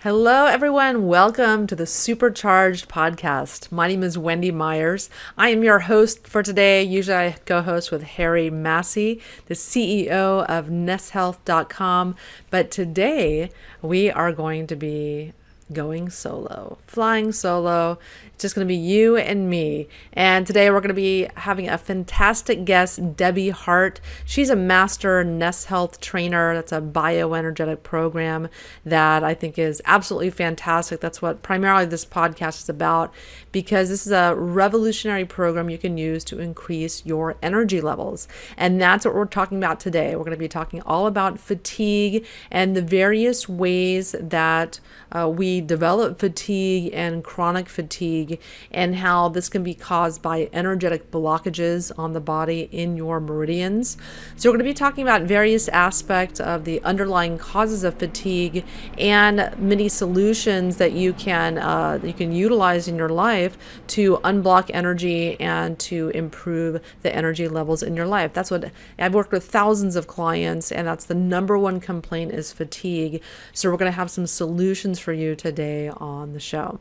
Hello, everyone. Welcome to the Supercharged podcast. My name is Wendy Myers. I am your host for today. Usually I co-host with Harry Massey, the CEO of nesthealth.com. But today we are going to be going solo, flying solo. It's just going to be you and me. And today we're going to be having a fantastic guest, Debbie Hart. She's a master Nest Health trainer. That's a bioenergetic program that I think is absolutely fantastic. That's what primarily this podcast is about, because this is a revolutionary program you can use to increase your energy levels. And that's what we're talking about today. We're going to be talking all about fatigue and the various ways that we develop fatigue and chronic fatigue, and how this can be caused by energetic blockages on the body in your meridians. So we're going to be talking about various aspects of the underlying causes of fatigue and many solutions that you can utilize in your life to unblock energy and to improve the energy levels in your life. That's what I've worked with thousands of clients, and that's the number one complaint is fatigue. So we're going to have some solutions for you today on the show.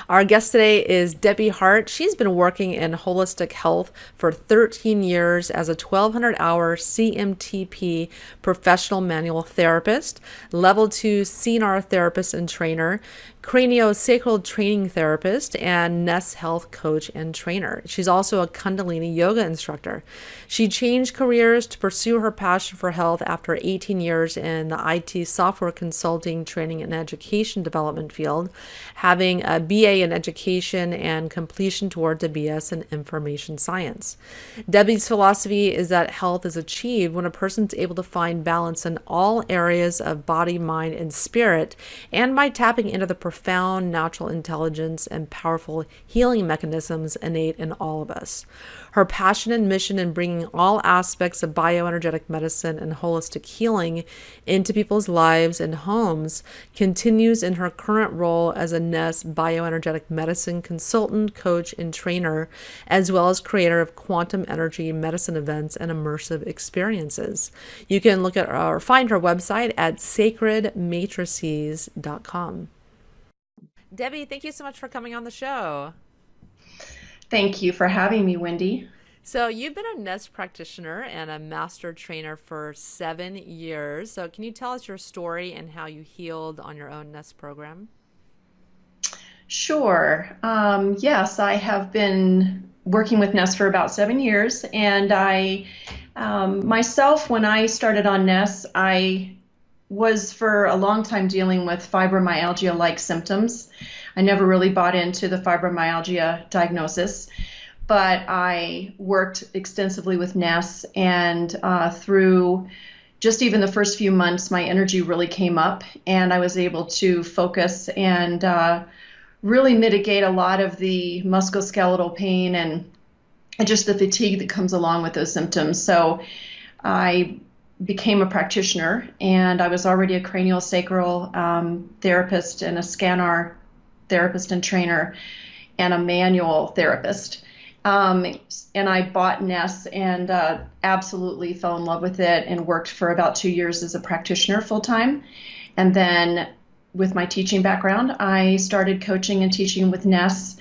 Our guest today is Debbie Hart. She's been working in holistic health for 13 years as a 1,200-hour CMTP professional manual therapist, level 2 CNR therapist and trainer, craniosacral training therapist, and Nest Health coach and trainer. She's also a Kundalini yoga instructor. She changed careers to pursue her passion for health after 18 years in the IT software consulting, training, and education development field, having a BA in education and completion towards a BS in information science. Debbie's philosophy is that health is achieved when a person's able to find balance in all areas of body, mind, and spirit, and by tapping into the profound natural intelligence and powerful healing mechanisms innate in all of us. Her passion and mission in bringing all aspects of bioenergetic medicine and holistic healing into people's lives and homes continues in her current role as a Nest bioenergetic medicine consultant, coach, and trainer, as well as creator of quantum energy medicine events and immersive experiences. You can look at or find her website at sacredmatrices.com. Debbie, thank you so much for coming on the show. Thank you for having me, Wendy. So you've been a Nest practitioner and a master trainer for 7 years. So can you tell us your story and how you healed on your own Nest program? Sure. Yes, I have been working with Nest for about 7 years, and myself, when I started on Nest, I was for a long time dealing with fibromyalgia-like symptoms. I never really bought into the fibromyalgia diagnosis, but I worked extensively with Ness, and through just even the first few months, my energy really came up, and I was able to focus and really mitigate a lot of the musculoskeletal pain and just the fatigue that comes along with those symptoms. So I became a practitioner, and I was already a craniosacral therapist and a scanner therapist and trainer and a manual therapist. And I bought Ness and absolutely fell in love with it and worked for about 2 years as a practitioner full time. And then with my teaching background, I started coaching and teaching with Ness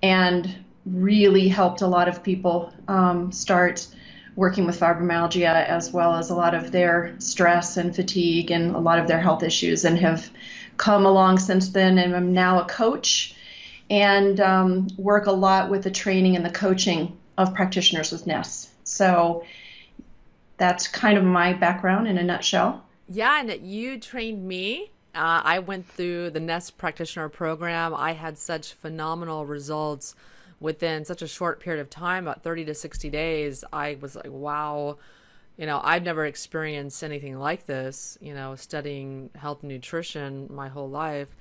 and really helped a lot of people start working with fibromyalgia, as well as a lot of their stress and fatigue and a lot of their health issues, and have come along since then. And I'm now a coach and work a lot with the training and the coaching of practitioners with Ness. So that's kind of my background in a nutshell. Yeah, and you trained me. I went through the Nest practitioner program. I had such phenomenal results within such a short period of time, about 30 to 60 days. I was like, wow, I've never experienced anything like this, studying health and nutrition my whole life.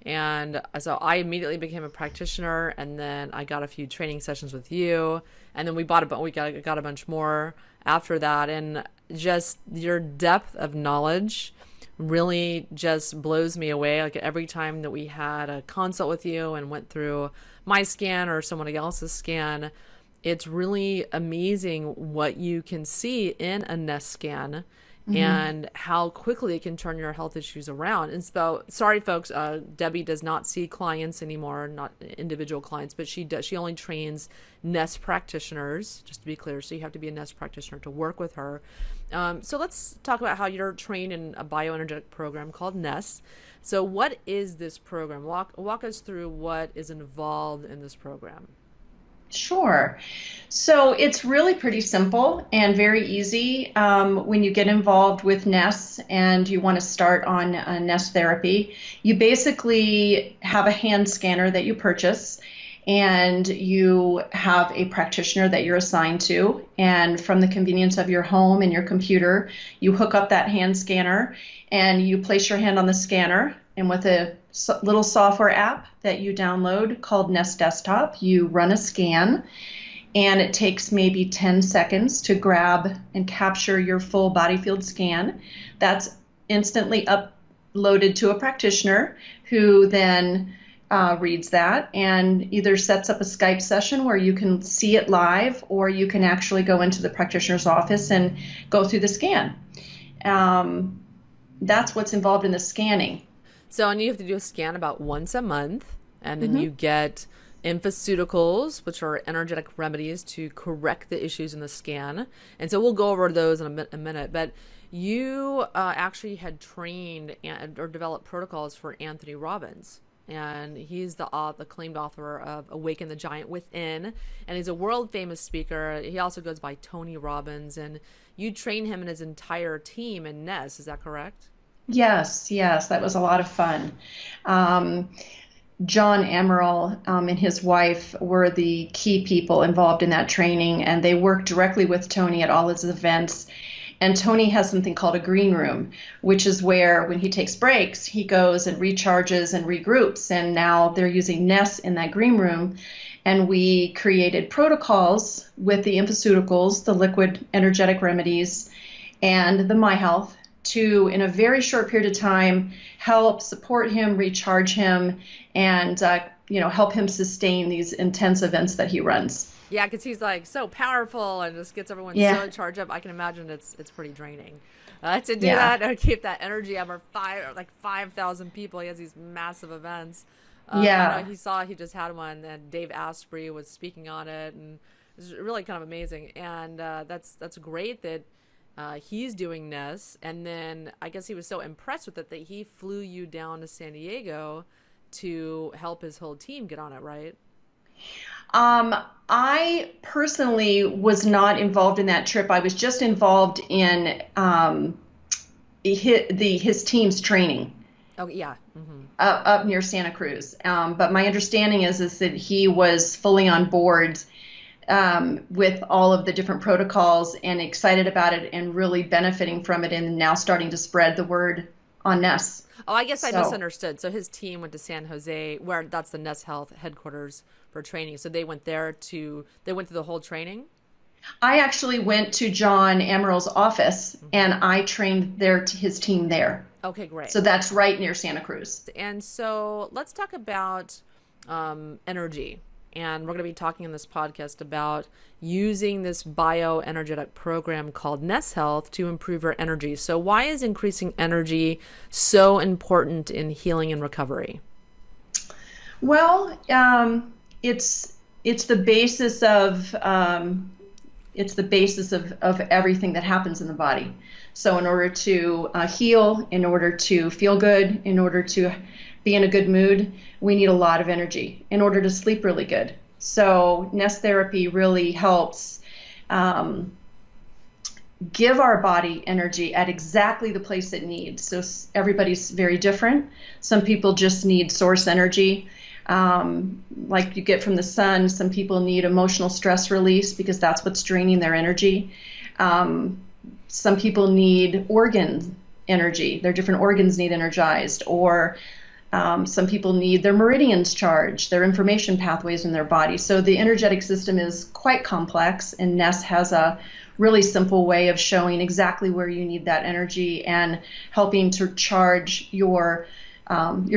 And so I immediately became a practitioner, and then I got a few training sessions with you, and then we got a bunch more after that. And just your depth of knowledge really just blows me away. Like every time that we had a consult with you and went through my scan or somebody else's scan, it's really amazing what you can see in a Nest scan and how quickly it can turn your health issues around. And so, sorry, folks, Debbie does not see clients anymore, not individual clients, but she does. She only trains Nest practitioners, just to be clear. So you have to be a Nest practitioner to work with her. So let's talk about how you're trained in a bioenergetic program called Nest. So what is this program? Walk us through what is involved in this program. Sure. So it's really pretty simple and very easy when you get involved with NES and you want to start on NES therapy. You basically have a hand scanner that you purchase, and you have a practitioner that you're assigned to. And from the convenience of your home and your computer, you hook up that hand scanner and you place your hand on the scanner. And with a little software app that you download called Nest Desktop, you run a scan, and it takes maybe 10 seconds to grab and capture your full body field scan. That's instantly uploaded to a practitioner who then reads that and either sets up a Skype session where you can see it live, or you can actually go into the practitioner's office and go through the scan. That's what's involved in the scanning. So, and you have to do a scan about once a month, and then you get infaceuticals, which are energetic remedies to correct the issues in the scan. And so we'll go over those in a minute. But you actually had trained or developed protocols for Anthony Robbins. And he's the acclaimed author of Awaken the Giant Within. And he's a world famous speaker. He also goes by Tony Robbins. And you train him and his entire team in Nest. Is that correct? Yes, that was a lot of fun. John Emerald and his wife were the key people involved in that training, and they worked directly with Tony at all his events. And Tony has something called a green room, which is where when he takes breaks, he goes and recharges and regroups. And now they're using Nest in that green room. And we created protocols with the infaceuticals, the liquid energetic remedies, and the MyHealth to, in a very short period of time, help support him, recharge him, and help him sustain these intense events that he runs. Yeah, because he's like so powerful and just gets everyone so charged up. I can imagine it's pretty draining to do that and keep that energy up. Or 5,000 people. He has these massive events. I know he just had one, and Dave Asprey was speaking on it, and it was really kind of amazing. And that's great that he's doing this. And then I guess he was so impressed with it that he flew you down to San Diego to help his whole team get on it, right? I personally was not involved in that trip. I was just involved in his team's training. Oh, yeah. Up near Santa Cruz. But my understanding is that he was fully on board with all of the different protocols and excited about it and really benefiting from it, and now starting to spread the word on Nest. Oh, I guess I misunderstood. So his team went to San Jose, where that's the Nest Health headquarters for training. So they went through the whole training? I actually went to John Emerald's office, and I trained his team there. Okay, great. So that's right near Santa Cruz. And so let's talk about energy. And we're going to be talking in this podcast about using this bioenergetic program called Nest Health to improve your energy. So why is increasing energy so important in healing and recovery? Well, it's the basis of everything that happens in the body. So in order to heal, in order to feel good, in order to be in a good mood, we need a lot of energy in order to sleep really good. So Nest therapy really helps give our body energy at exactly the place it needs. So everybody's very different. Some people just need source energy, like you get from the sun. Some people need emotional stress release because that's what's draining their energy. Some people need organ energy. Their different organs need energized, or some people need their meridians charged, their information pathways in their body. So the energetic system is quite complex, and Nest has a really simple way of showing exactly where you need that energy and helping to charge your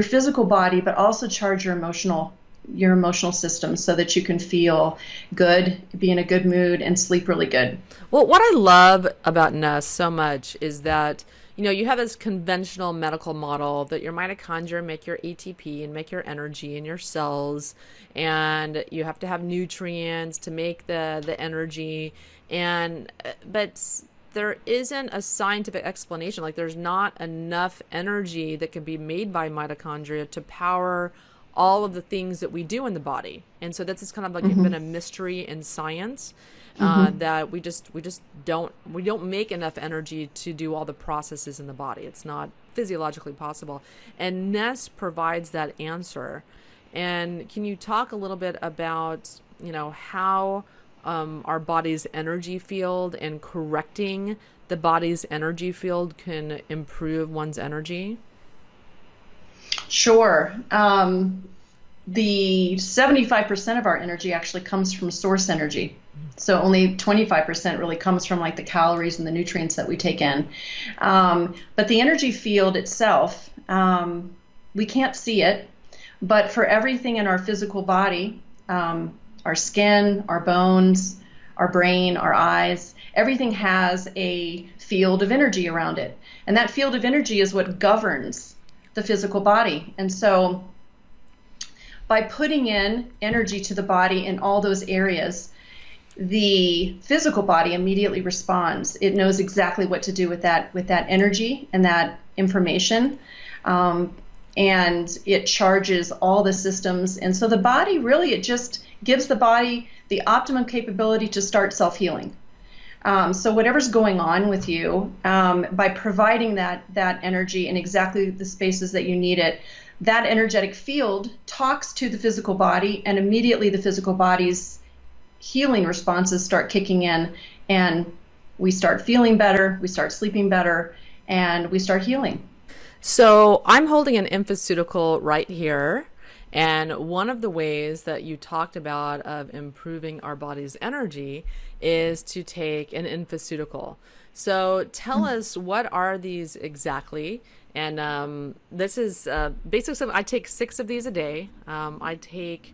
physical body, but also charge your emotional your emotional system so that you can feel good, be in a good mood, and sleep really good. Well, what I love about Nest so much is that, you have this conventional medical model that your mitochondria make your ATP and make your energy in your cells, and you have to have nutrients to make the energy. But there isn't a scientific explanation. Like, there's not enough energy that can be made by mitochondria to power all of the things that we do in the body. And so that's just kind of like been a mystery in science, that we just don't make enough energy to do all the processes in the body. It's not physiologically possible. And Nest provides that answer. And can you talk a little bit about, how our body's energy field and correcting the body's energy field can improve one's energy? Sure. The 75% of our energy actually comes from source energy. So only 25% really comes from like the calories and the nutrients that we take in. But the energy field itself, we can't see it, but for everything in our physical body, our skin, our bones, our brain, our eyes, everything has a field of energy around it. And that field of energy is what governs the physical body. And so by putting in energy to the body in all those areas, the physical body immediately responds. It knows exactly what to do with that energy and that information. And it charges all the systems. And so the body really, it just gives the body the optimum capability to start self-healing. So whatever's going on with you, by providing that energy in exactly the spaces that you need it, that energetic field talks to the physical body, and immediately the physical body's healing responses start kicking in, and we start feeling better, we start sleeping better, and we start healing. So I'm holding an infoceutical right here. And one of the ways that you talked about of improving our body's energy is to take an infoceutical. So tell us, what are these exactly? And this is basically, I take 6 of these a day. I take,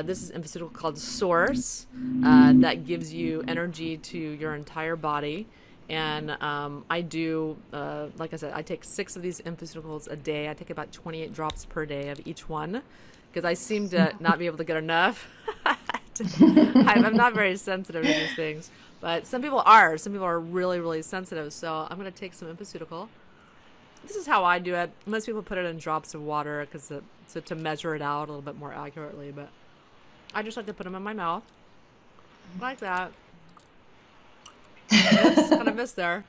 this is infoceutical called Source, that gives you energy to your entire body. And I do, like I said, I take 6 of these infoceuticals a day. I take about 28 drops per day of each one, because I seem to not be able to get enough. I'm not very sensitive to these things, but some people are. Some people are really, really sensitive. So I'm going to take some infoceutical. This is how I do it. Most people put it in drops of water so to measure it out a little bit more accurately. But I just like to put them in my mouth like that. Oops, kind of missed there.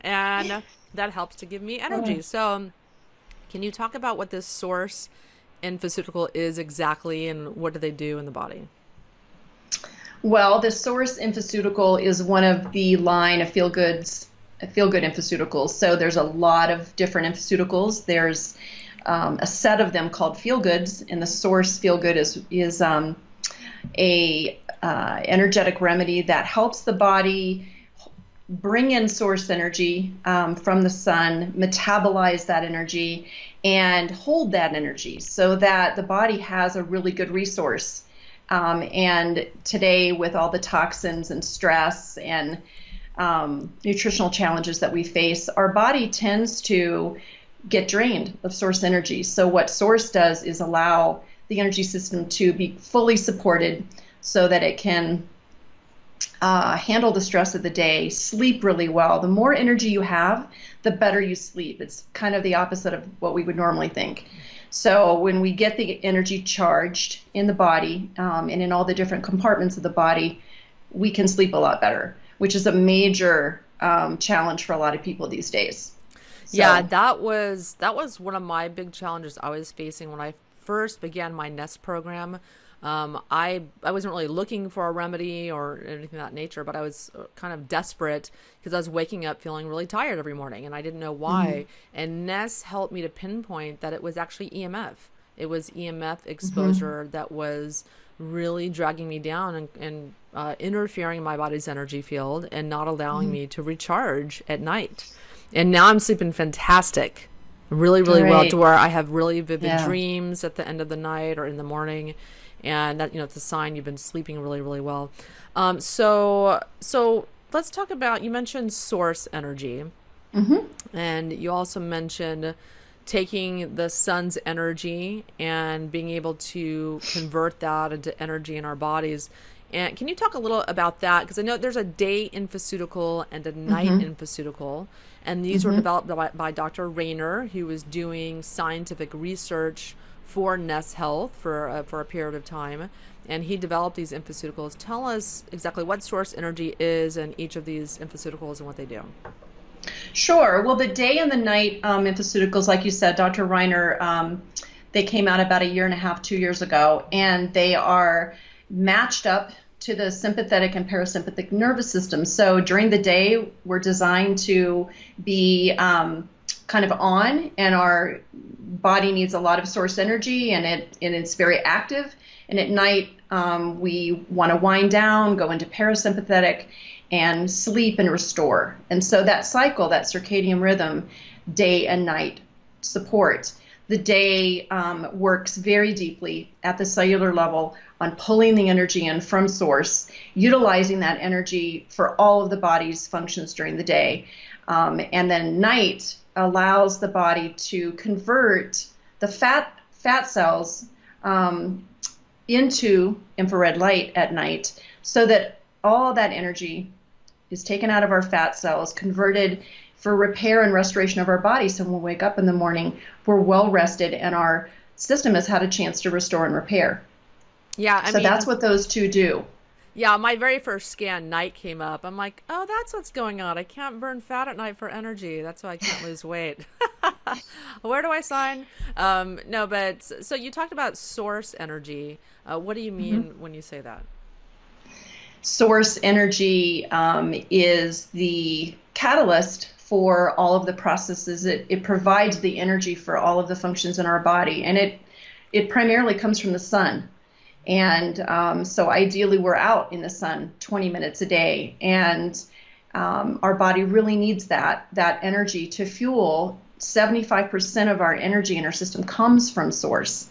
And that helps to give me energy. So can you talk about what this Source infoceutical is exactly, and what do they do in the body? Well, the Source infoceutical is one of the line of feel-good infoceuticals. So there's a lot of different infoceuticals. There's a set of them called Feel Goods, and the Source Feel Good is a energetic remedy that helps the body bring in source energy from the sun, metabolize that energy, and hold that energy so that the body has a really good resource. And today, with all the toxins and stress and nutritional challenges that we face, our body tends to get drained of source energy. So what Source does is allow the energy system to be fully supported so that it can handle the stress of the day, sleep really well. The more energy you have, the better you sleep. It's kind of the opposite of what we would normally think. So when we get the energy charged in the body and in all the different compartments of the body, we can sleep a lot better, which is a major challenge for a lot of people these days. So, yeah, that was one of my big challenges I was facing when I first began my Nest program. I wasn't really looking for a remedy or anything of that nature, but I was kind of desperate because I was waking up feeling really tired every morning, and I didn't know why. And Nest helped me to pinpoint that it was actually EMF. It was EMF exposure that was really dragging me down and interfering in my body's energy field and not allowing me to recharge at night. And now I'm sleeping fantastic. really, really well, to Great. where I have really vivid Yeah. dreams at the end of the night or in the morning. And that, it's a sign you've been sleeping really, really well. So let's talk about, you mentioned source energy, Hmm. and you also mentioned taking the sun's energy and being able to convert that into energy in our bodies. And can you talk a little about that? Because I know there's a day infoceutical and a night Hmm. infoceutical, and these were Hmm. developed by Dr. Rayner, who was doing scientific research for Nest Health for a period of time, and he developed these infoceuticals. Tell us exactly what source energy is in each of these infoceuticals and what they do. Sure. Well, the day and the night infoceuticals, like you said, Dr. Reiner, they came out about a year and a half, 2 years ago, and they are matched up to the sympathetic and parasympathetic nervous system. So during the day, we're designed to be kind of on, and our body needs a lot of source energy, and it's very active. And at night, we want to wind down, go into parasympathetic, and sleep and restore. And so that cycle, that circadian rhythm, day and night support. The day works very deeply at the cellular level on pulling the energy in from source, utilizing that energy for all of the body's functions during the day. And then night allows the body to convert the fat cells into infrared light at night, so that all that energy is taken out of our fat cells, converted for repair and restoration of our body. So when we wake up in the morning, we're well rested and our system has had a chance to restore and repair. Yeah, I So that's mean, what those two do. yeah, my very first scan, night came up. I'm like, oh, that's what's going on. I can't burn fat at night for energy. That's why I can't lose weight. Where do I sign? No, but so you talked about source energy. What do you Mm-hmm. mean when you say that? Source energy is the catalyst for all of the processes. It provides the energy for all of the functions in our body, and it primarily comes from the sun. And so ideally, we're out in the sun 20 minutes a day, and our body really needs that energy to fuel. 75% of our energy in our system comes from source.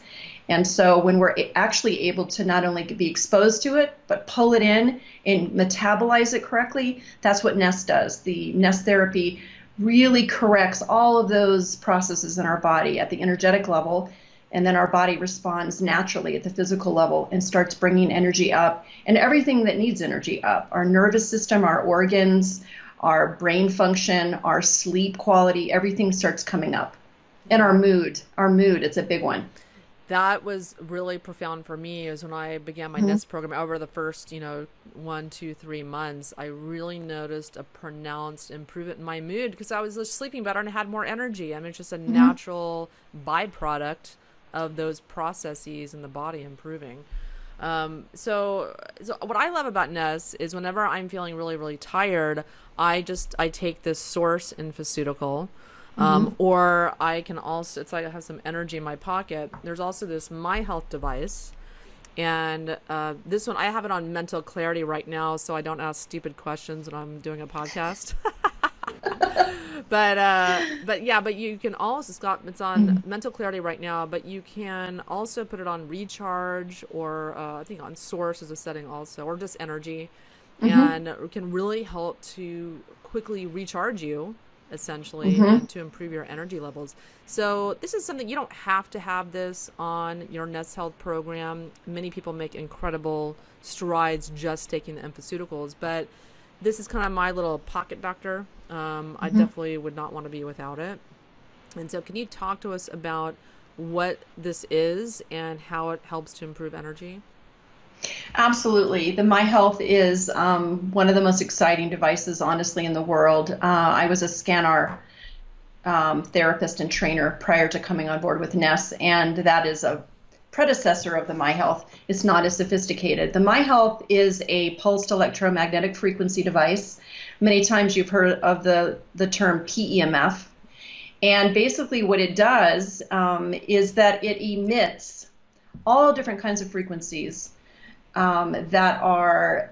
And so when we're actually able to not only be exposed to it, but pull it in and metabolize it correctly, that's what Nest does. The Nest therapy really corrects all of those processes in our body at the energetic level. And then our body responds naturally at the physical level and starts bringing energy up, and everything that needs energy up: our nervous system, our organs, our brain function, our sleep quality, everything starts coming up. And Yeah. our mood, it's a big one. That was really profound for me, is when I began my Mhm. Nest program over the first, 1, 2, 3 months. I really noticed a pronounced improvement in my mood because I was just sleeping better and had more energy. I mean, it's just a Mhm. natural byproduct of those processes in the body improving. So what I love about Nest is whenever I'm feeling really, really tired, I take this source infoceutical. Mhm. Or I can also, it's like I have some energy in my pocket. There's also this My Health device. And this one, I have it on mental clarity right now, so I don't ask stupid questions when I'm doing a podcast. But yeah, but you can also, Scott, it's on Mhm. mental clarity right now, but you can also put it on recharge, or I think on source as a setting also, or just energy, Mhm. and it can really help to quickly recharge you, essentially, Mhm. and to improve your energy levels. So this is something, you don't have to have this on your Nest Health program. Many people make incredible strides just taking the infoceuticals, but this is kind of my little pocket doctor. I Mhm. definitely would not want to be without it. And so, can you talk to us about what this is and how it helps to improve energy? Absolutely. The My Health is one of the most exciting devices, honestly, in the world. I was a scanner therapist and trainer prior to coming on board with Ness, and that is a predecessor of the My Health. It's not as sophisticated. The My Health is a pulsed electromagnetic frequency device. Many times you've heard of the term PEMF. And basically, what it does is that it emits all different kinds of frequencies that are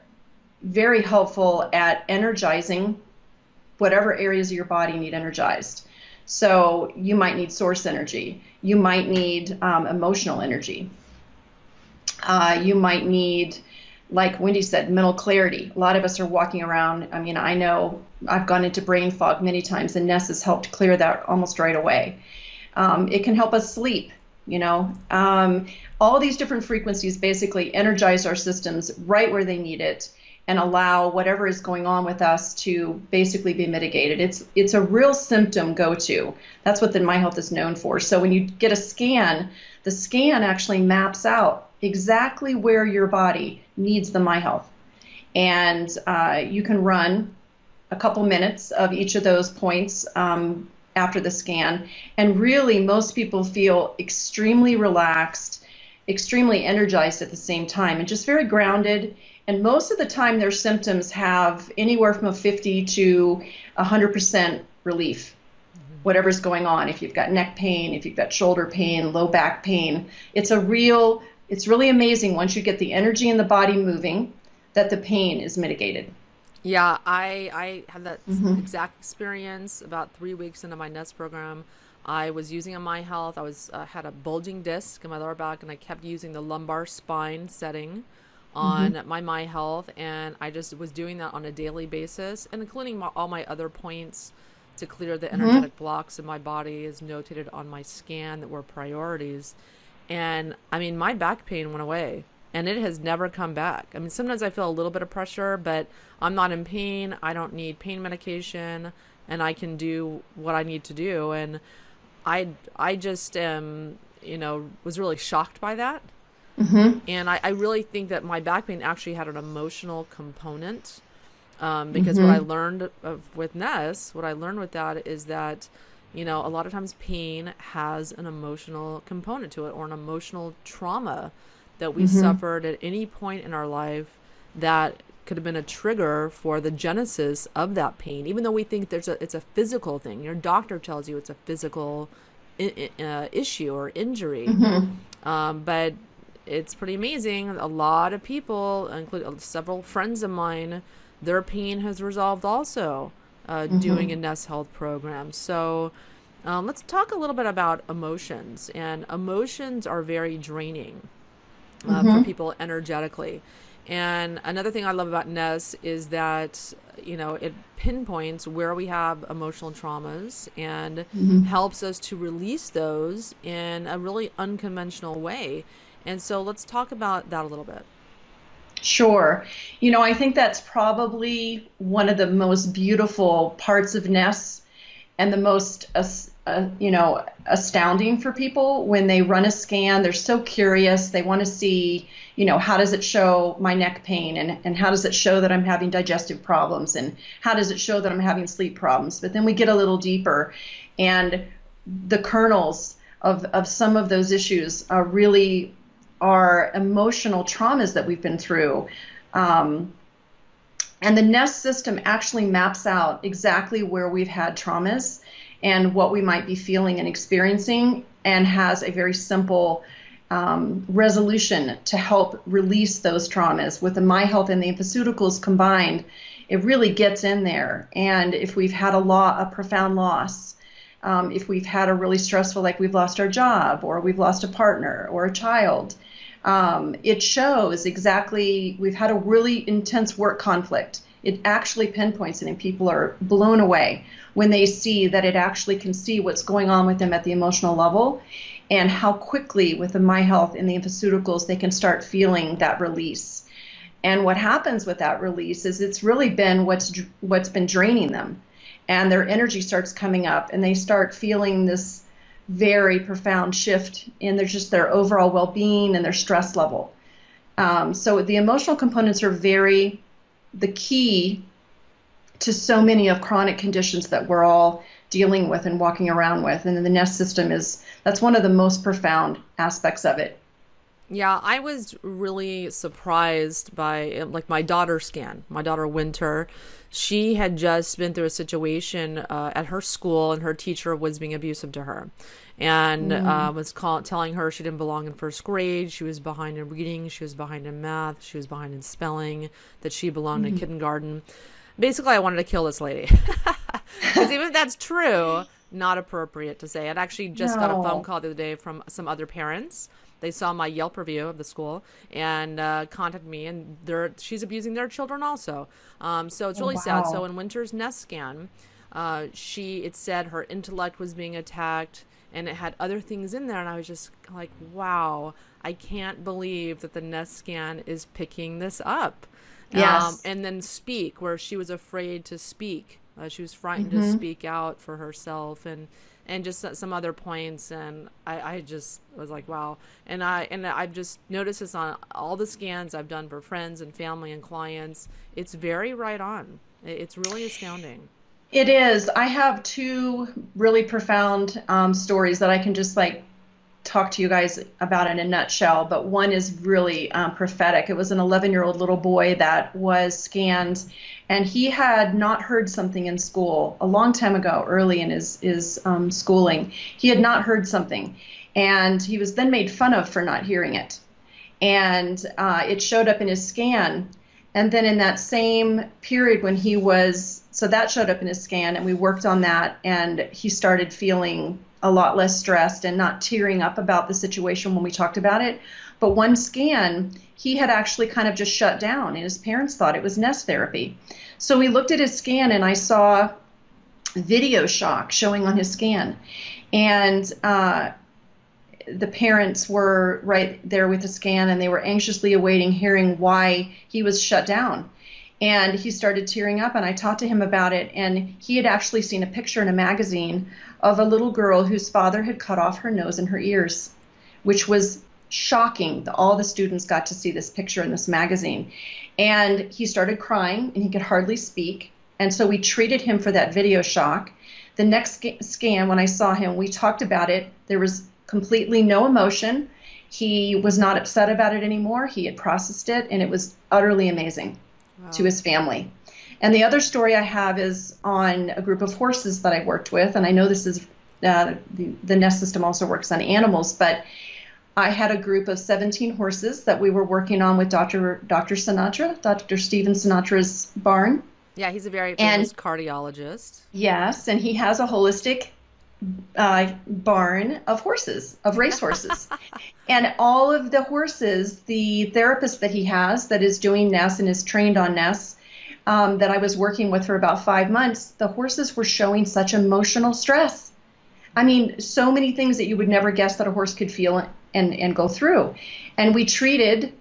very helpful at energizing whatever areas of your body need energized. So you might need source energy. You might need emotional energy. You might need, like Wendy said, mental clarity. A lot of us are walking around. I mean, I know I've gone into brain fog many times, and Ness has helped clear that almost right away. It can help us sleep, you know. All these different frequencies basically energize our systems right where they need it and allow whatever is going on with us to basically be mitigated. It's a real symptom go-to. That's what the My Health is known for. So when you get a scan, the scan actually maps out exactly where your body needs the My Health. And you can run a couple minutes of each of those points after the scan. And really, most people feel extremely relaxed, extremely energized at the same time, and just very grounded. And most of the time, their symptoms have anywhere from a 50 to 100% relief, whatever's going on. If you've got neck pain, if you've got shoulder pain, low back pain, it's really amazing once you get the energy in the body moving that the pain is mitigated. Yeah, I had that Mm-hmm. exact experience about 3 weeks into my Nest program. I was using a My Health. I was had a bulging disc in my lower back, and I kept using the lumbar spine setting Mm-hmm. on my Health, and I just was doing that on a daily basis, and including all my other points to clear the Mm-hmm. energetic blocks in my body is notated on my scan that were priorities. And I mean, my back pain went away and it has never come back. I mean, sometimes I feel a little bit of pressure, but I'm not in pain. I don't need pain medication and I can do what I need to do. And I just was really shocked by that. Mm-hmm. And I really think that my back pain actually had an emotional component, because what I Mm-hmm. learned with Ness, what I learned with that is that, a lot of times pain has an emotional component to it or an emotional trauma that we Mm-hmm. suffered at any point in our life that could have been a trigger for the genesis of that pain. Even though we think it's a physical thing, your doctor tells you it's a physical issue or injury, Mm-hmm. but it's pretty amazing. A lot of people, including several friends of mine, their pain has resolved also doing a Mm-hmm. Nest Health program. So let's talk a little bit about emotions. And emotions are very draining for Mm-hmm. people energetically. And another thing I love about Nest is that, it pinpoints where we have emotional traumas and Mm-hmm. helps us to release those in a really unconventional way. And so let's talk about that a little bit. Sure. You know, I think that's probably one of the most beautiful parts of Ness and the most, astounding for people when they run a scan. They're so curious. They want to see, how does it show my neck pain and how does it show that I'm having digestive problems and how does it show that I'm having sleep problems? But then we get a little deeper and the kernels of some of those issues are really our emotional traumas that we've been through. Um, and the Nest system actually maps out exactly where we've had traumas and what we might be feeling and experiencing, and has a very simple resolution to help release those traumas. With the My Health and the Infoceuticals combined, it really gets in there. And if we've had a profound loss, if we've had a really stressful, like we've lost our job or we've lost a partner or a child, it shows exactly, we've had a really intense work conflict. It actually pinpoints it, and people are blown away when they see that it actually can see what's going on with them at the emotional level and how quickly, with the My Health and the Infoceuticals, they can start feeling that release. And what happens with that release is it's really been what's been draining them, and their energy starts coming up, and they start feeling this very profound shift in their overall well-being and their stress level. So the emotional components are the key to so many of chronic conditions that we're all dealing with and walking around with. And the Nest system that's one of the most profound aspects of it. Yeah, I was really surprised by like my daughter's scan. My daughter Winter, she had just been through a situation at her school, and her teacher was being abusive to her, and Mm. telling her she didn't belong in first grade. She was behind in reading. She was behind in math. She was behind in spelling. That she belonged in Mm. kindergarten. Basically, I wanted to kill this lady because even if that's true, not appropriate to say. I actually just got a phone No. call the other day from some other parents. They saw my Yelp review of the school and contacted me, and she's abusing their children also. So it's Oh, really sad. So wow. in Winter's Nest scan, it said her intellect was being attacked, and it had other things in there, and I was just like, wow, I can't believe that the Nest scan is picking this up. Yes. And then speak, where she was afraid to speak. She was frightened to Hmm. speak out for herself, and just some other points. And I just was like, wow. I've just noticed this on all the scans I've done for friends and family and clients. It's very right on. It's really astounding. It is. I have two really profound stories that I can just like talk to you guys about in a nutshell, but one is really prophetic. It was an 11-year-old little boy that was scanned, and he had not heard something in school a long time ago, early in his schooling. He had not heard something, and he was then made fun of for not hearing it. And it showed up in his scan. And then in that same period when so that showed up in his scan, and we worked on that, and he started feeling a lot less stressed and not tearing up about the situation when we talked about it. But one scan, he had actually kind of just shut down, and his parents thought it was nest therapy. So we looked at his scan, and I saw video shock showing on his scan. And the parents were right there with the scan, and they were anxiously awaiting hearing why he was shut down. And he started tearing up, and I talked to him about it, and he had actually seen a picture in a magazine of a little girl whose father had cut off her nose and her ears, which was shocking. All the students got to see this picture in this magazine. And he started crying, and he could hardly speak. And so we treated him for that video shock. The next scan, when I saw him, we talked about it. There was completely no emotion. He was not upset about it anymore. He had processed it, and it was utterly amazing to Wow. his family. And the other story I have is on a group of horses that I worked with, and I know this is the Nest system also works on animals, but I had a group of 17 horses that we were working on with Dr. Sinatra, Dr. Steven Sinatra's barn. Yeah, he's a very And famous cardiologist. yes, and he has a holistic barn of horses, of race horses. And all of the horses, the therapist that he has that is doing NES and is trained on NES, that I was working with for about 5 months, the horses were showing such emotional stress. I mean, so many things that you would never guess that a horse could feel and go through. And we treated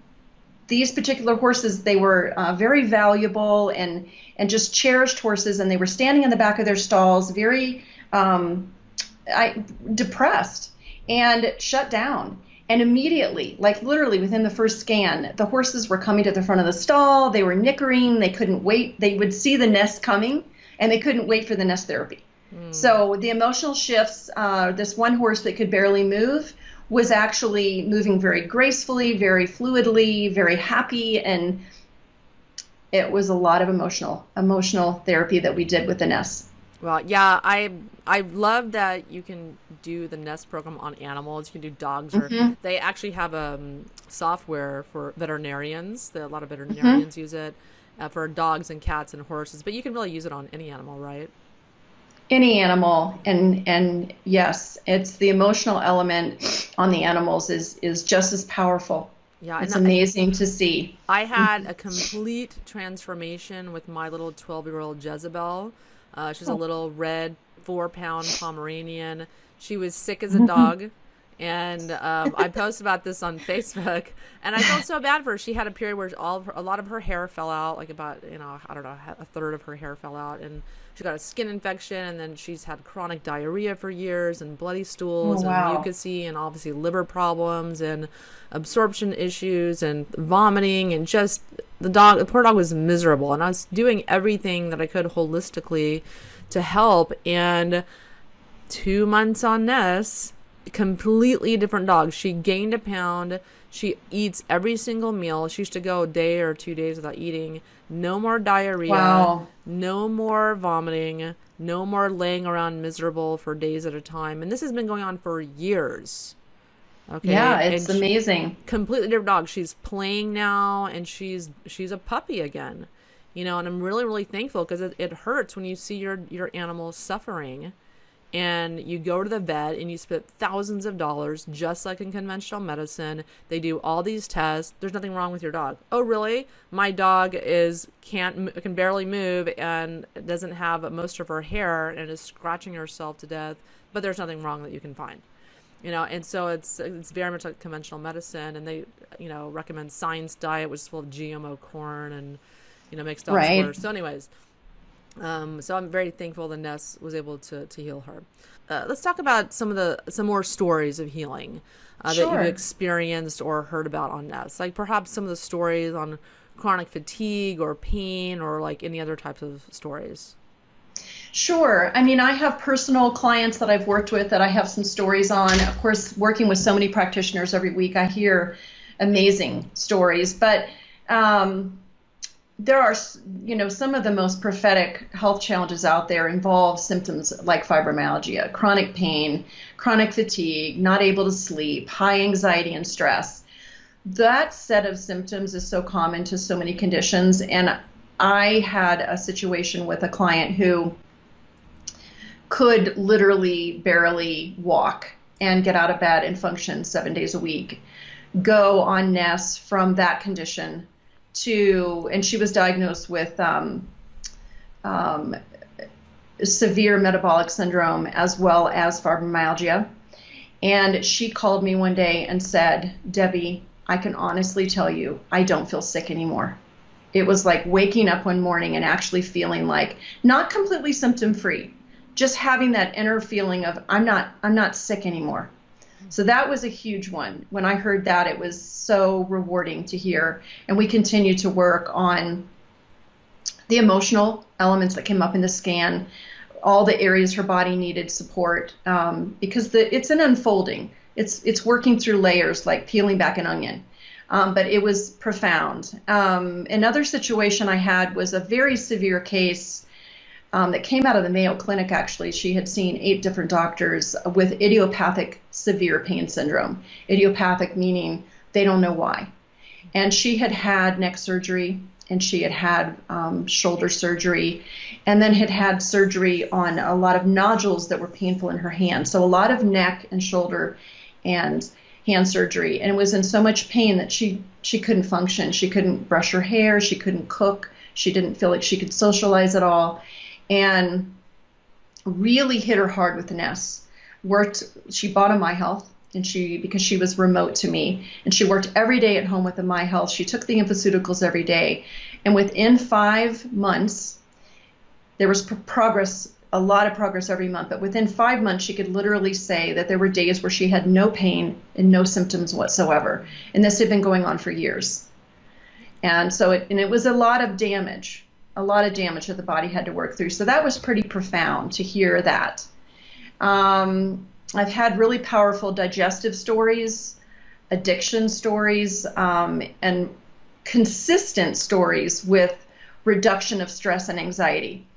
these particular horses. They were very valuable and just cherished horses, and they were standing in the back of their stalls, very depressed and shut down. And immediately, like literally within the first scan, the horses were coming to the front of the stall. They were nickering. They couldn't wait. They would see the nest coming, and they couldn't wait for the nest therapy. So the emotional shifts, this one horse that could barely move was actually moving very gracefully, very fluidly, very happy, and it was a lot of emotional therapy that we did with the nest. Well, yeah, I love that you can do the Nest program on animals. You can do dogs, or Hmm. they actually have software for veterinarians. A lot of Hmm. veterinarians use it for dogs and cats and horses, but you can really use it on any animal, right? Any animal, and yes, it's the emotional element on the animals is just as powerful. Yeah, It's amazing to see. I had a complete transformation with my little 12-year-old Jezebel. She's a Oh. little red 4-pound Pomeranian. She was sick as a Mhm. dog. And I posted about this on Facebook, and I felt so bad for her. She had a period where a lot of her hair fell out, like about, I don't know, a third of her hair fell out, and she got a skin infection, and then she's had chronic diarrhea for years, and bloody Oh, stools, and wow. mucusy, and obviously liver problems, and absorption issues, and vomiting, and just the poor dog was miserable, and I was doing everything that I could holistically to help, and 2 months on Ness, completely different dog. She gained a pound. She eats every single meal. She used to go a day or 2 days without eating. No more diarrhea. Wow. No more vomiting. No more laying around miserable for days at a time. And this has been going on for years. Yeah, Okay, it's and she, amazing. completely different dog. She's playing now, and she's a puppy again. And I'm really really thankful because it hurts when you see your animal suffering, and you go to the vet and you spend thousands of dollars, just like in conventional medicine. They do all these tests. There's nothing wrong with your dog. Oh, really? My dog can barely move and doesn't have most of her hair and is scratching herself to death, but there's nothing wrong that you can find. And so it's very much like conventional medicine, and they recommend science diet, which is full of GMO corn and makes dogs Right. worse. So anyways, so I'm very thankful that Ness was able to heal her. Let's talk about some more stories of healing that you've Sure. experienced or heard about on Ness, like perhaps some of the stories on chronic fatigue or pain, or like any other types of stories. Sure. I mean, I have personal clients that I've worked with that I have some stories on. Of course, working with so many practitioners every week, I hear amazing stories. But there are, some of the most prophetic health challenges out there involve symptoms like fibromyalgia, chronic pain, chronic fatigue, not able to sleep, high anxiety and stress. That set of symptoms is so common to so many conditions. And I had a situation with a client who could literally barely walk and get out of bed and function 7 days a week, go on Ness from that condition and she was diagnosed with severe metabolic syndrome as well as fibromyalgia. And she called me one day and said, Debbie, I can honestly tell you, I don't feel sick anymore. It was like waking up one morning and actually feeling like not completely symptom free, just having that inner feeling of I'm not sick anymore. So that was a huge one. When I heard that, it was so rewarding to hear. And we continue to work on the emotional elements that came up in the scan, all the areas her body needed support, because it's an unfolding. It's working through layers like peeling back an onion. But it was profound. Another situation I had was a very severe case that came out of the Mayo Clinic, actually. She had seen 8 different doctors with idiopathic severe pain syndrome. Idiopathic meaning they don't know why. And she had had neck surgery, and she had had shoulder surgery, and then had had surgery on a lot of nodules that were painful in her hand. So a lot of neck and shoulder and hand surgery, and was in so much pain that she couldn't function. She couldn't brush her hair. She couldn't cook. She didn't feel like she could socialize at all. And really hit her hard with the Ness. She bought a MyHealth, and because she was remote to me, and she worked every day at home with the MyHealth. She took the infoceuticals every day, and within 5 months, there was progress, a lot of progress every month. But within 5 months, she could literally say that there were days where she had no pain and no symptoms whatsoever, and this had been going on for years. And so it was a lot of damage that the body had to work through. So that was pretty profound to hear that. I've had really powerful digestive stories, addiction stories, and consistent stories with reduction of stress and anxiety,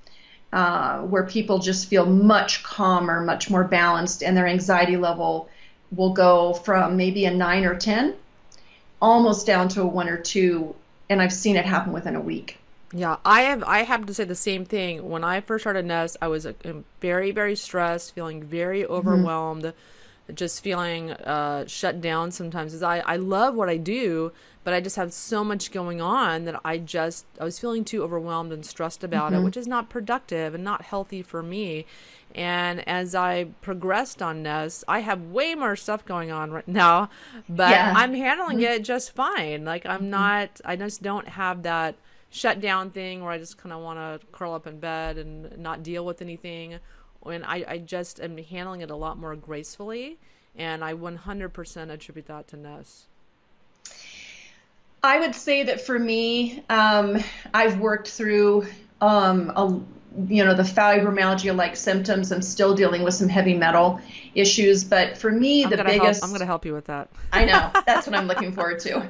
where people just feel much calmer, much more balanced, and their anxiety level will go from maybe a 9 or 10 almost down to a 1 or 2, and I've seen it happen within a week. Yeah, I have to say the same thing. When I first started Nest, I was very, very stressed, feeling very overwhelmed, just feeling shut down sometimes. As I love what I do, but I just have so much going on that I was feeling too overwhelmed and stressed about it, which is not productive and not healthy for me. And as I progressed on Nest, I have way more stuff going on right now, but Yeah. I'm handling it just fine. Like I just don't have that shut down thing where I just kind of want to curl up in bed and not deal with anything. When I just am handling it a lot more gracefully, and I 100% attribute that to Ness. I would say that for me, I've worked through the fibromyalgia-like symptoms. I'm still dealing with some heavy metal issues, but for me, I'm going to help you with that. I know, that's what I'm looking forward to.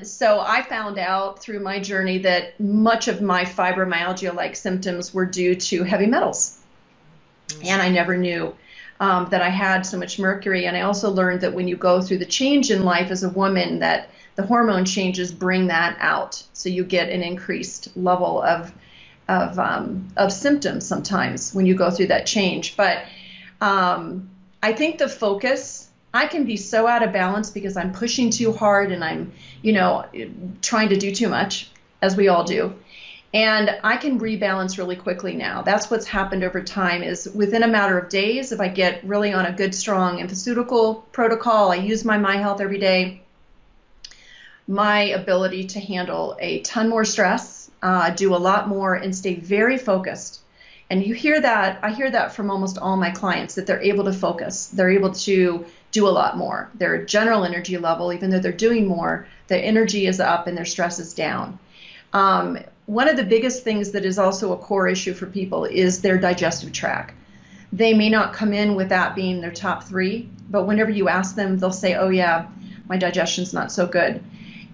So I found out through my journey that much of my fibromyalgia-like symptoms were due to heavy metals, and I never knew that I had so much mercury. And I also learned that when you go through the change in life as a woman, that the hormone changes bring that out, so you get an increased level of of symptoms sometimes when you go through that change. But I think the focus, I can be so out of balance because I'm pushing too hard and I'm, trying to do too much, as we all do. And I can rebalance really quickly now. That's what's happened over time is within a matter of days, if I get really on a good, strong pharmaceutical protocol, I use my MyHealth every day, my ability to handle a ton more stress, do a lot more, and stay very focused. And you hear that, I hear that from almost all my clients, that they're able to focus. They're able to do a lot more. Their general energy level, even though they're doing more, their energy is up and their stress is down. One of the biggest things that is also a core issue for people is their digestive tract. They may not come in with that being their top three, but whenever you ask them, they'll say, oh yeah, my digestion's not so good.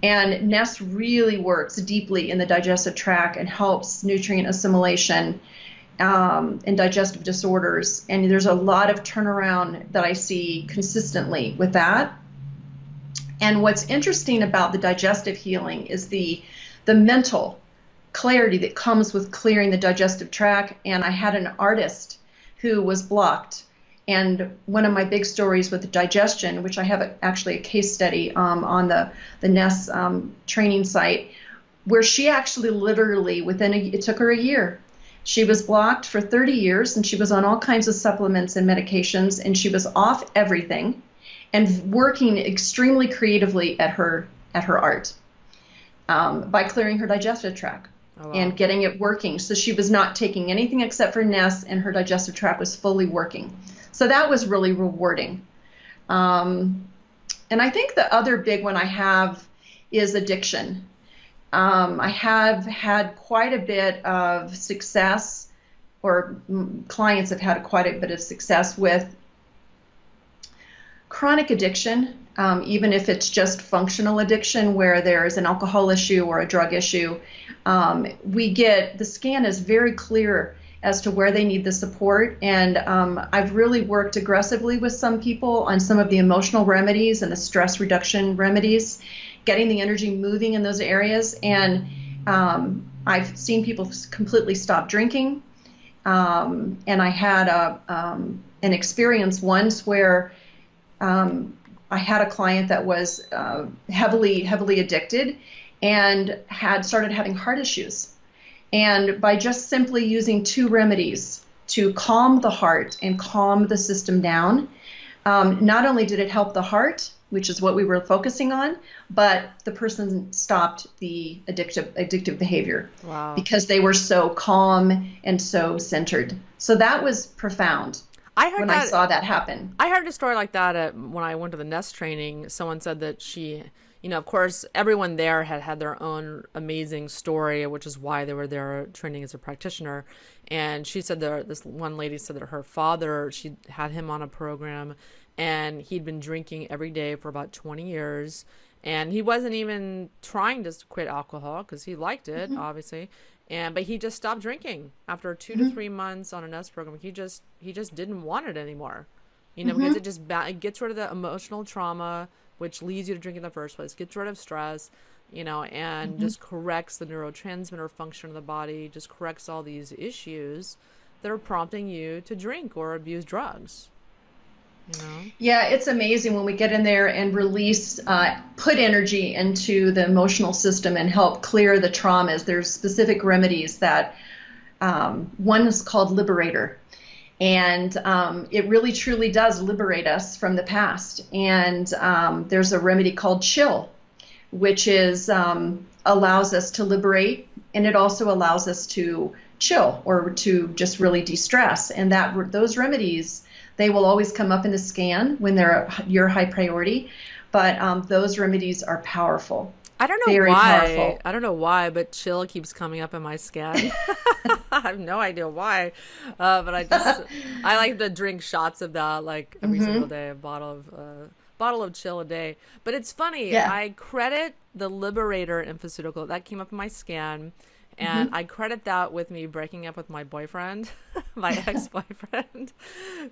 And Nest really works deeply in the digestive tract and helps nutrient assimilation and digestive disorders. And there's a lot of turnaround that I see consistently with that. And what's interesting about the digestive healing is the mental clarity that comes with clearing the digestive tract. And I had an artist who was blocked. And one of my big stories with the digestion, which I have actually a case study on the Nest training site, where she actually literally it took her a year. She was blocked for 30 years and she was on all kinds of supplements and medications and she was off everything and working extremely creatively at her art by clearing her digestive tract. Oh, wow. And getting it working. So she was not taking anything except for Nest and her digestive tract was fully working. So that was really rewarding. And I think the other big one I have is addiction. I have had quite a bit of success, or clients have had quite a bit of success with chronic addiction, even if it's just functional addiction where there's an alcohol issue or a drug issue. The scan is very clear as to where they need the support. And I've really worked aggressively with some people on some of the emotional remedies and the stress reduction remedies, getting the energy moving in those areas. And I've seen people completely stop drinking. And I had an experience once where I had a client that was heavily addicted and had started having heart issues. And by just simply using 2 remedies to calm the heart and calm the system down, not only did it help the heart, which is what we were focusing on, but the person stopped the addictive behavior. Wow. Because they were so calm and so centered. So that was profound. I saw that happen. I heard a story like that when I went to the Nest training. Someone said that she, of course, everyone there had their own amazing story, which is why they were there training as a practitioner. And she said this one lady said that her father, she had him on a program and he'd been drinking every day for about 20 years. And he wasn't even trying to quit alcohol because he liked it, obviously. But he just stopped drinking after 2 to 3 months on a Nest program. He just didn't want it anymore, because it gets rid of the emotional trauma, which leads you to drink in the first place, gets rid of stress, and just corrects the neurotransmitter function of the body, just corrects all these issues that are prompting you to drink or abuse drugs. Yeah, it's amazing when we get in there and release, put energy into the emotional system and help clear the traumas. There's specific remedies that one is called Liberator. And it really truly does liberate us from the past. And there's a remedy called Chill, which is allows us to liberate, and it also allows us to chill or to just really de-stress. And those remedies, they will always come up in the scan when they're your high priority, but those remedies are powerful. I don't know Very why. Powerful. I don't know why, but Chill keeps coming up in my scan. I have no idea why, but I like to drink shots of that like every single day, a bottle of Chill a day. But it's funny. Yeah. I credit the Liberator pharmaceutical that came up in my scan. And I credit that with me breaking up with my boyfriend, my ex-boyfriend,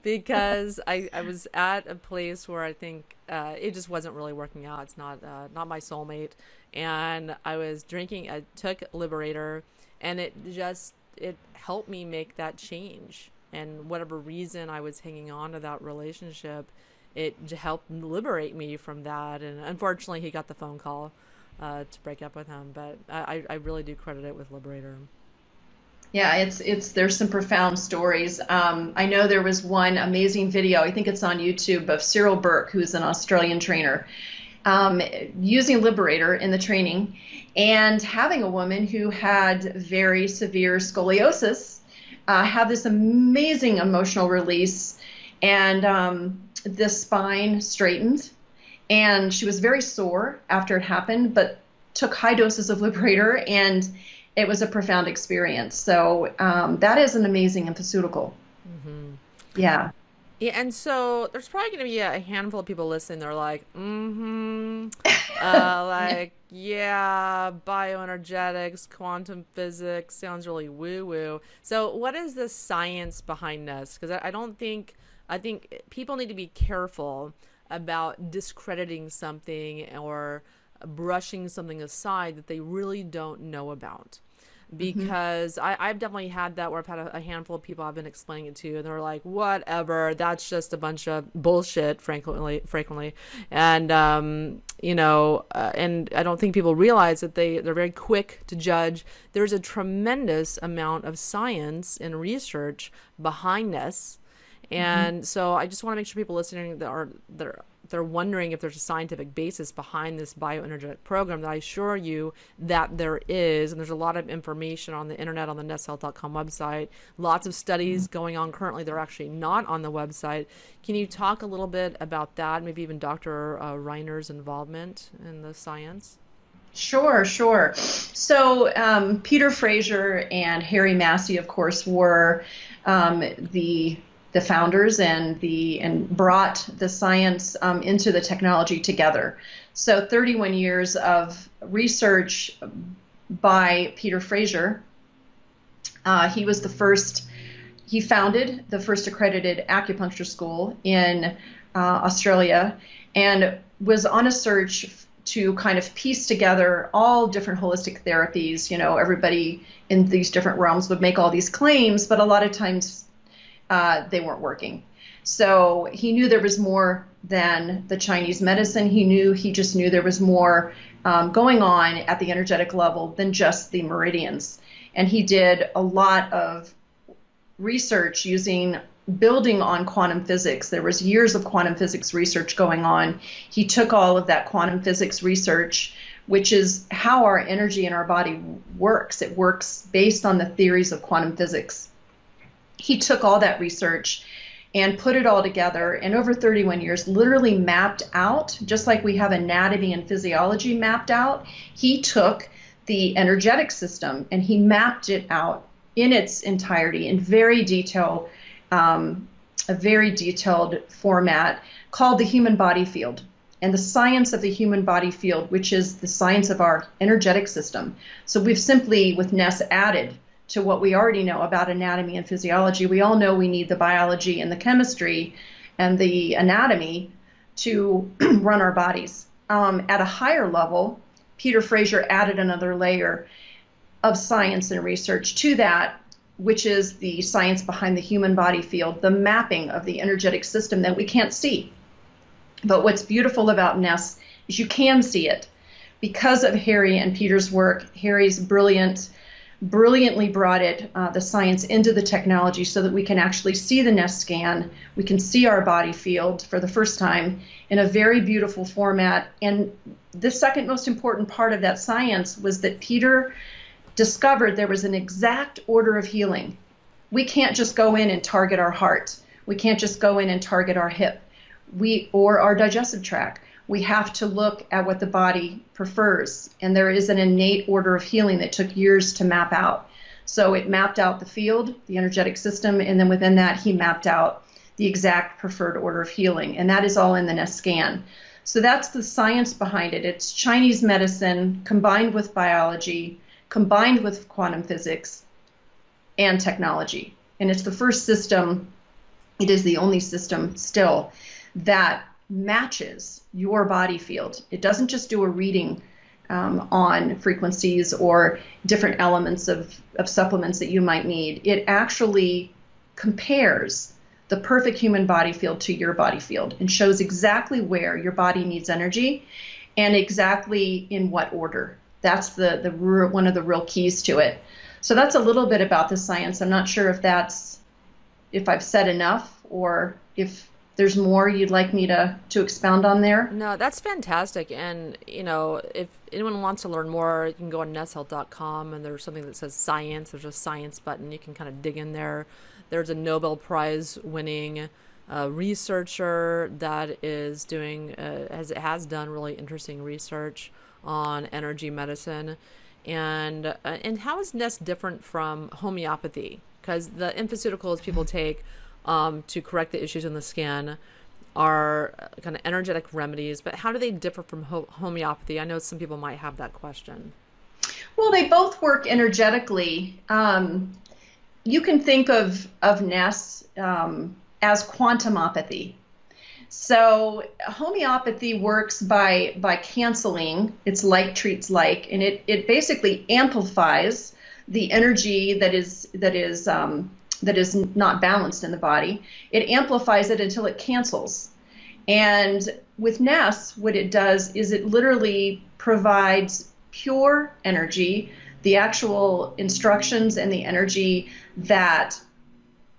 because I was at a place where I think it just wasn't really working out. It's not my soulmate. And I was drinking, I took Liberator, and it just it helped me make that change. And whatever reason I was hanging on to that relationship, it helped liberate me from that. And unfortunately, he got the phone call to break up with him. But I really do credit it with Liberator. Yeah, it's there's some profound stories. I know there was one amazing video, I think it's on YouTube, of Cyril Burke, who's an Australian trainer, using Liberator in the training and having a woman who had very severe scoliosis have this amazing emotional release, and the spine straightened, and she was very sore after it happened, but took high doses of Liberator, and it was a profound experience. So that is an amazing pharmaceutical. Mm-hmm. Yeah. Yeah, and so there's probably going to be a handful of people listening. They're like, like, yeah, bioenergetics, quantum physics sounds really woo-woo. So what is the science behind this? Because I think people need to be careful about discrediting something or brushing something aside that they really don't know about. Mm-hmm. Because I've definitely had that where I've had a handful of people I've been explaining it to, and they're like, whatever, that's just a bunch of bullshit, frequently. And, and I don't think people realize that they're very quick to judge. There's a tremendous amount of science and research behind this. Mm-hmm. And so I just want to make sure people listening they're wondering if there's a scientific basis behind this bioenergetic program, that I assure you that there is. And there's a lot of information on the internet, on the nesthealth.com website, lots of studies going on currently. They're actually not on the website. Can you talk a little bit about that? Maybe even Dr. Reiner's involvement in the science? Sure, sure. So Peter Fraser and Harry Massey, of course, were the founders and brought the science into the technology together. So 31 years of research by Peter Fraser. He was the first. He founded the first accredited acupuncture school in Australia, and was on a search to kind of piece together all different holistic therapies. You know, everybody in these different realms would make all these claims, but a lot of times they weren't working. So he knew there was more than the Chinese medicine. He just knew there was more going on at the energetic level than just the meridians. And he did a lot of research building on quantum physics. There was years of quantum physics research going on. He took all of that quantum physics research, which is how our energy in our body works. It works based on the theories of quantum physics. He took all that research and put it all together, and over 31 years literally mapped out, just like we have anatomy and physiology mapped out, he took the energetic system and he mapped it out in its entirety in a very detailed format called the human body field. And the science of the human body field, which is the science of our energetic system. So we've simply, with Ness, added to what we already know about anatomy and physiology. We all know we need the biology and the chemistry and the anatomy to run our bodies. At a higher level, Peter Fraser added another layer of science and research to that, which is the science behind the human body field, the mapping of the energetic system that we can't see. But what's beautiful about Ness is you can see it. Because of Harry and Peter's work, Harry's brilliantly brought the science into the technology so that we can actually see the Ness scan. We can see our body field for the first time in a very beautiful format. And the second most important part of that science was that Peter discovered there was an exact order of healing. We can't just go in and target our heart. We can't just go in and target our hip or our digestive tract. We have to look at what the body prefers. And there is an innate order of healing that took years to map out. So it mapped out the field, the energetic system, and then within that, he mapped out the exact preferred order of healing. And that is all in the Ness scan. So that's the science behind it. It's Chinese medicine combined with biology, combined with quantum physics and technology. And it's the first system, it is the only system still, that matches your body field. It doesn't just do a reading on frequencies or different elements of supplements that you might need. It actually compares the perfect human body field to your body field and shows exactly where your body needs energy and exactly in what order. That's one of the real keys to it. So that's a little bit about the science. I'm not sure if I've said enough or if there's more you'd like me to expound on there. No, that's fantastic. And, if anyone wants to learn more, you can go on nesshealth.com and there's something that says science. There's a science button. You can kind of dig in there. There's a Nobel Prize winning researcher that is doing, has done really interesting research on energy medicine. And how is Ness different from homeopathy? Because the infoceuticals people take to correct the issues in the skin are kind of energetic remedies, but how do they differ from homeopathy? I know some people might have that question. Well, they both work energetically. You can think of Ness as quantumopathy. So homeopathy works by canceling. It's like treats like, and it basically amplifies the energy that is not balanced in the body. It amplifies it until it cancels. And with Ness, what it does is it literally provides pure energy, the actual instructions and the energy that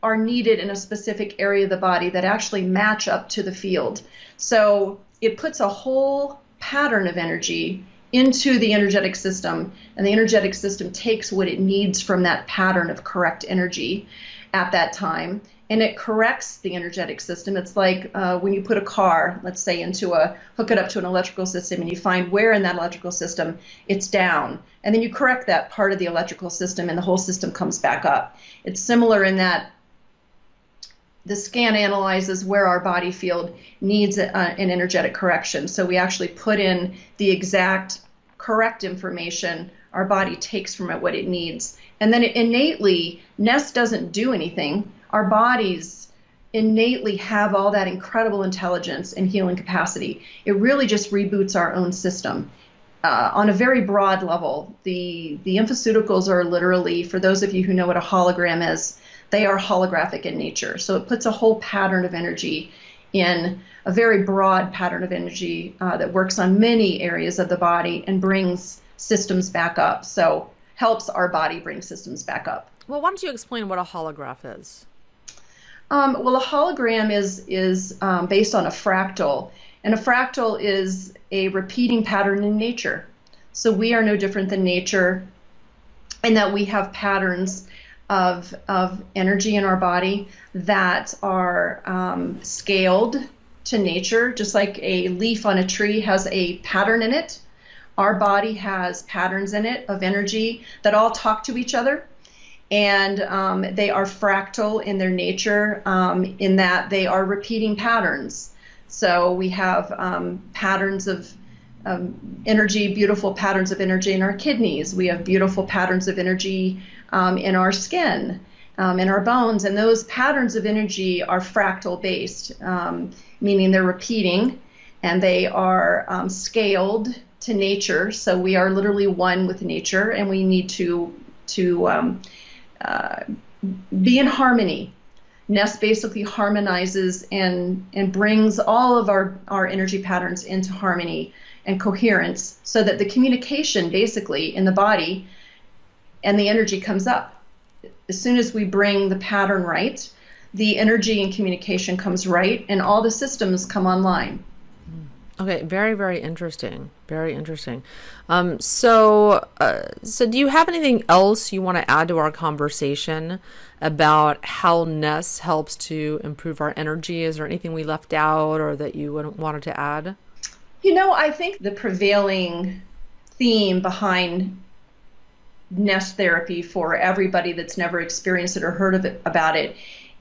are needed in a specific area of the body that actually match up to the field. So it puts a whole pattern of energy into the energetic system, and the energetic system takes what it needs from that pattern of correct energy at that time, and it corrects the energetic system. It's like when you put a car, let's say, hook it up to an electrical system, and you find where in that electrical system it's down, and then you correct that part of the electrical system, and the whole system comes back up. It's similar in that the scan analyzes where our body field needs an energetic correction. So we actually put in the exact correct information. Our body takes from it what it needs. And then Ness doesn't do anything. Our bodies innately have all that incredible intelligence and healing capacity. It really just reboots our own system. On a very broad level, the infoceuticals are literally, for those of you who know what a hologram is, they are holographic in nature. So it puts a whole pattern of energy in a very broad pattern of energy that works on many areas of the body and brings systems back up. So helps our body bring systems back up. Well, why don't you explain what a holograph is? Well, a hologram is based on a fractal, and a fractal is a repeating pattern in nature. So we are no different than nature in that we have patterns of energy in our body that are scaled to nature, just like a leaf on a tree has a pattern in it. Our body has patterns in it of energy that all talk to each other, and they are fractal in their nature in that they are repeating patterns. So we have patterns of energy, beautiful patterns of energy in our kidneys. We have beautiful patterns of energy in our skin, in our bones, and those patterns of energy are fractal based, meaning they're repeating and they are scaled to nature. So we are literally one with nature, and we need to be in harmony. Ness basically harmonizes and brings all of our energy patterns into harmony and coherence so that the communication basically in the body and the energy comes up. As soon as we bring the pattern right, the energy and communication comes right, and all the systems come online. Okay, very, very interesting. Very interesting. So do you have anything else you want to add to our conversation about how Ness helps to improve our energy? Is there anything we left out or that you wanted to add? I think the prevailing theme behind Ness therapy for everybody that's never experienced it or heard of it about it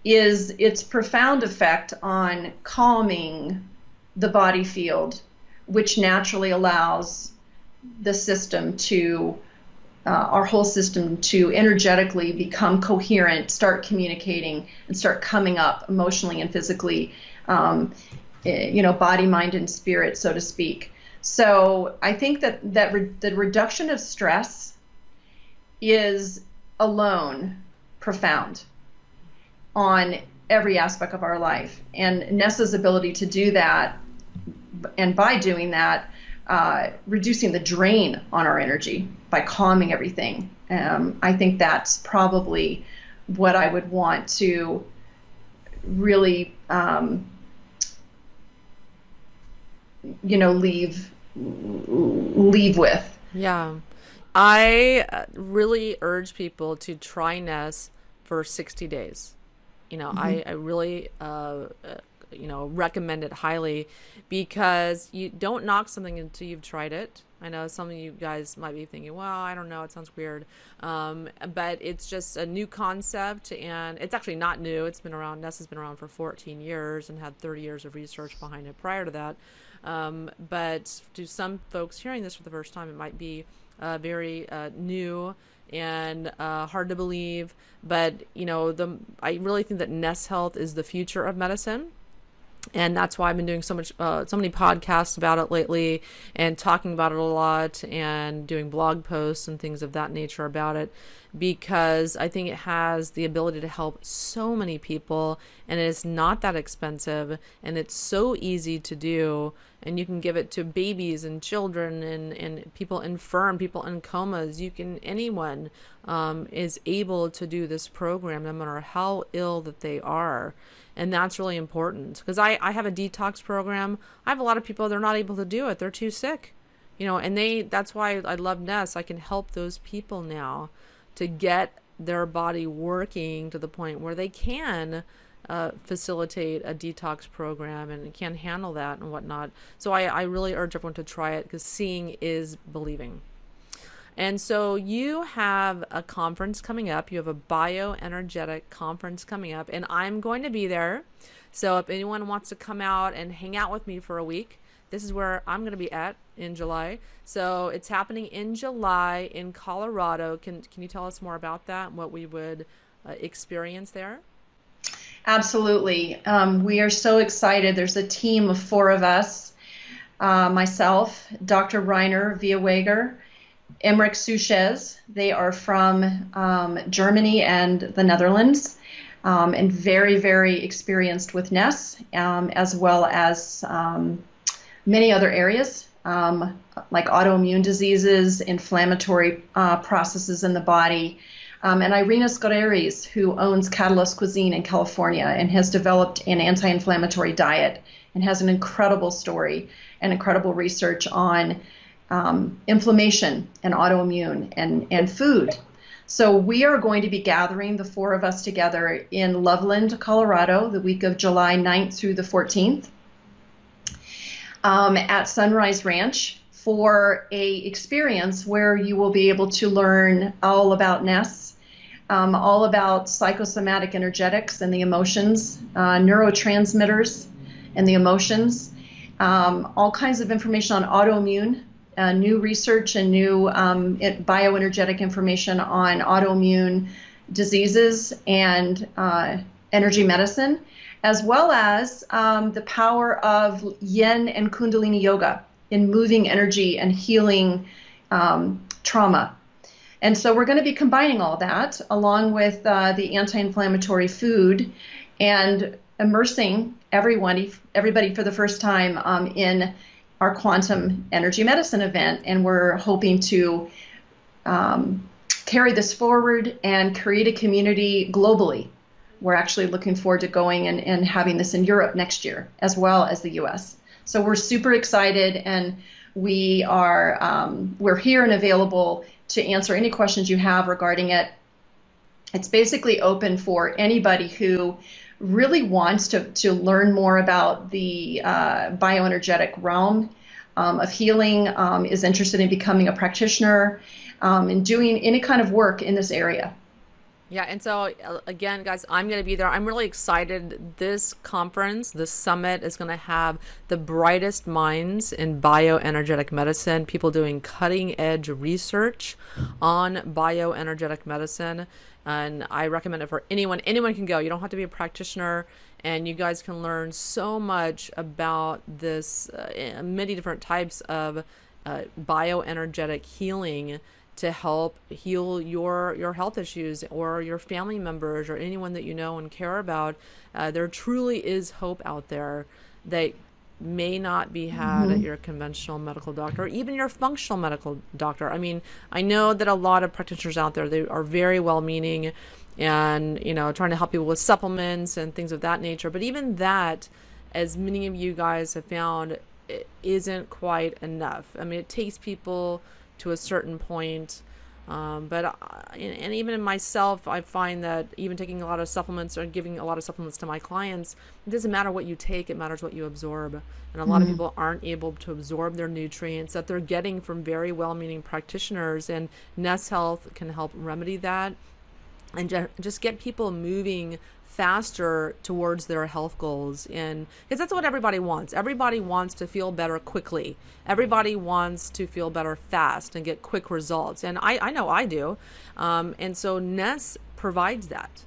is its profound effect on calming the body field, which naturally allows the system to, our whole system to energetically become coherent, start communicating, and start coming up emotionally and physically, body, mind, and spirit, so to speak. So I think the reduction of stress is alone profound on every aspect of our life. And Nessa's ability to do that, and by doing that, reducing the drain on our energy by calming everything. I think that's probably what I would want to really, leave with. Yeah. I really urge people to try Ness for 60 days. I really, recommend it highly, because you don't knock something until you've tried it. I know some of you guys might be thinking, well, I don't know, it sounds weird. But it's just a new concept, and it's actually not new. It's been around, Ness has been around for 14 years and had 30 years of research behind it prior to that. But to some folks hearing this for the first time, it might be very new and hard to believe. But I really think that Ness Health is the future of medicine. And that's why I've been doing so many podcasts about it lately, and talking about it a lot, and doing blog posts and things of that nature about it, because I think it has the ability to help so many people, and it is not that expensive, and it's so easy to do, and you can give it to babies and children and people infirm, people in comas. Anyone is able to do this program, no matter how ill that they are. And that's really important, because I have a detox program. I have a lot of people, they're not able to do it. They're too sick, and that's why I love Ness. I can help those people now to get their body working to the point where they can facilitate a detox program and can handle that and whatnot. So I really urge everyone to try it, because seeing is believing. And so you have a conference coming up. You have a bioenergetic conference coming up, and I'm going to be there. So if anyone wants to come out and hang out with me for a week, this is where I'm going to be at in July. So it's happening in July in Colorado. Can you tell us more about that and what we would experience there? Absolutely. We are so excited. There's a team of 4 of us, myself, Dr. Rainer Vierweger, Emmerich Suchez. They are from Germany and the Netherlands, and very, very experienced with Ness, as well as many other areas, like autoimmune diseases, inflammatory processes in the body. And Irina Skoreris, who owns Catalyst Cuisine in California and has developed an anti-inflammatory diet and has an incredible story and incredible research on inflammation and autoimmune and food. So we are going to be gathering, the 4 of us together, in Loveland, Colorado, the week of July 9th through the 14th, at Sunrise Ranch, for a experience where you will be able to learn all about Ness, all about psychosomatic energetics and the emotions, neurotransmitters and the emotions, all kinds of information on autoimmune, new research and new bioenergetic information on autoimmune diseases and energy medicine, as well as the power of yin and kundalini yoga in moving energy and healing trauma. And so we're going to be combining all that along with the anti-inflammatory food, and immersing everybody for the first time in our quantum energy medicine event. And we're hoping to carry this forward and create a community globally. We're actually looking forward to going and having this in Europe next year, as well as the US. So we're super excited, and we're here and available to answer any questions you have regarding it. It's basically open for anybody who really wants to learn more about the bioenergetic realm of healing, is interested in becoming a practitioner, and doing any kind of work in this area. Yeah, and so again, guys, I'm going to be there. I'm really excited. This conference, this summit is going to have the brightest minds in bioenergetic medicine, people doing cutting edge research on bioenergetic medicine. And I recommend it for anyone. Anyone can go. You don't have to be a practitioner. And you guys can learn so much about this, many different types of bioenergetic healing to help heal your health issues or your family members or anyone that you know and care about. There truly is hope out there that may not be had at your conventional medical doctor or even your functional medical doctor. I mean, I know that a lot of practitioners out there, they are very well-meaning and, trying to help people with supplements and things of that nature. But even that, as many of you guys have found, it isn't quite enough. I mean, it takes people to a certain point. And even in myself, I find that even taking a lot of supplements or giving a lot of supplements to my clients, it doesn't matter what you take, it matters what you absorb. And a lot of people aren't able to absorb their nutrients that they're getting from very well-meaning practitioners, and Nest Health can help remedy that and just get people moving faster towards their health goals. And because that's what everybody wants. Everybody wants to feel better quickly. Everybody wants to feel better fast and get quick results. And I know I do. And so Ness provides that.